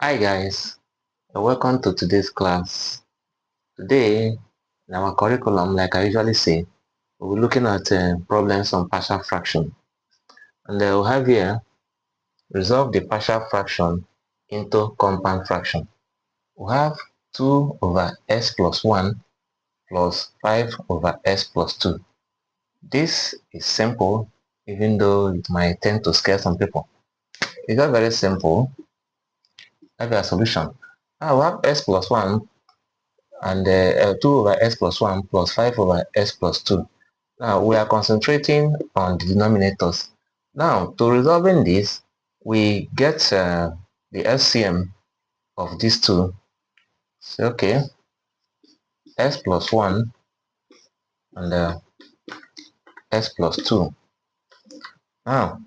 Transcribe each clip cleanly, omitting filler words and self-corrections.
Hi guys, welcome to today's class. Today in our curriculum, like I usually say, we'll be looking at problems on partial fraction, and we'll have here resolve the partial fraction into compound fraction. We'll have 2 over s plus 1 plus 5 over s plus 2. This is simple, even though it might tend to scare some people. It's not very simple. Have a solution. Now we have s plus 1 and 2 over s plus 1 plus 5 over s plus 2. Now we are concentrating on the denominators. Now to resolving this, we get the LCM of these two. So okay, s plus 1 and s plus 2. Now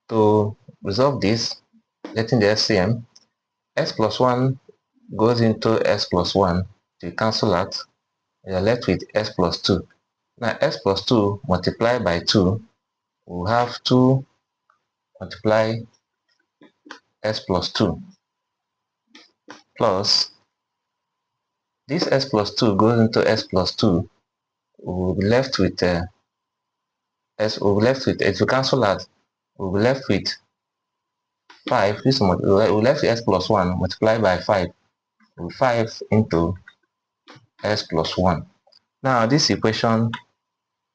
to resolve this, getting the LCM, s plus 1 goes into s plus 1 to cancel out. We are left with s plus 2. Now s plus 2 multiplied by 2, we'll have 2 multiply s plus 2 plus this s plus 2 goes into s plus 2. We'll be left with if you cancel out, we'll be left with 5. We'll left with s plus 1 multiplied by 5. 5 into s plus 1. Now this equation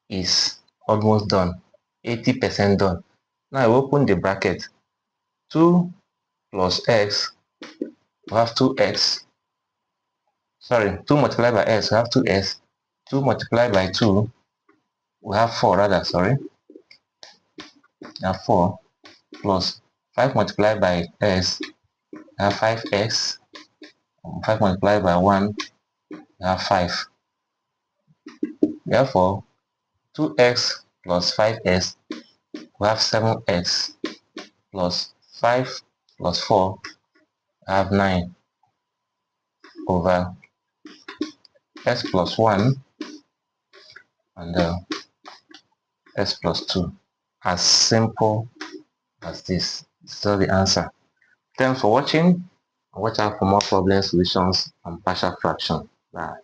is almost done, 80% done. Now I open the bracket. 2 plus x, we have 2x. Sorry, 2 multiplied by s, we have 2s. 2 multiplied by 2, we have 4 rather, sorry. We have 4 plus 5 multiplied by s, we have 5x. 5 multiplied by 1, we have 5. Therefore, 2x plus 5s, we have 7x plus 5 plus 4, we have 9 over s plus 1 and s plus 2. As simple as this. This is the answer. Thanks for watching. Watch out for more problem solutions on partial fraction. Bye.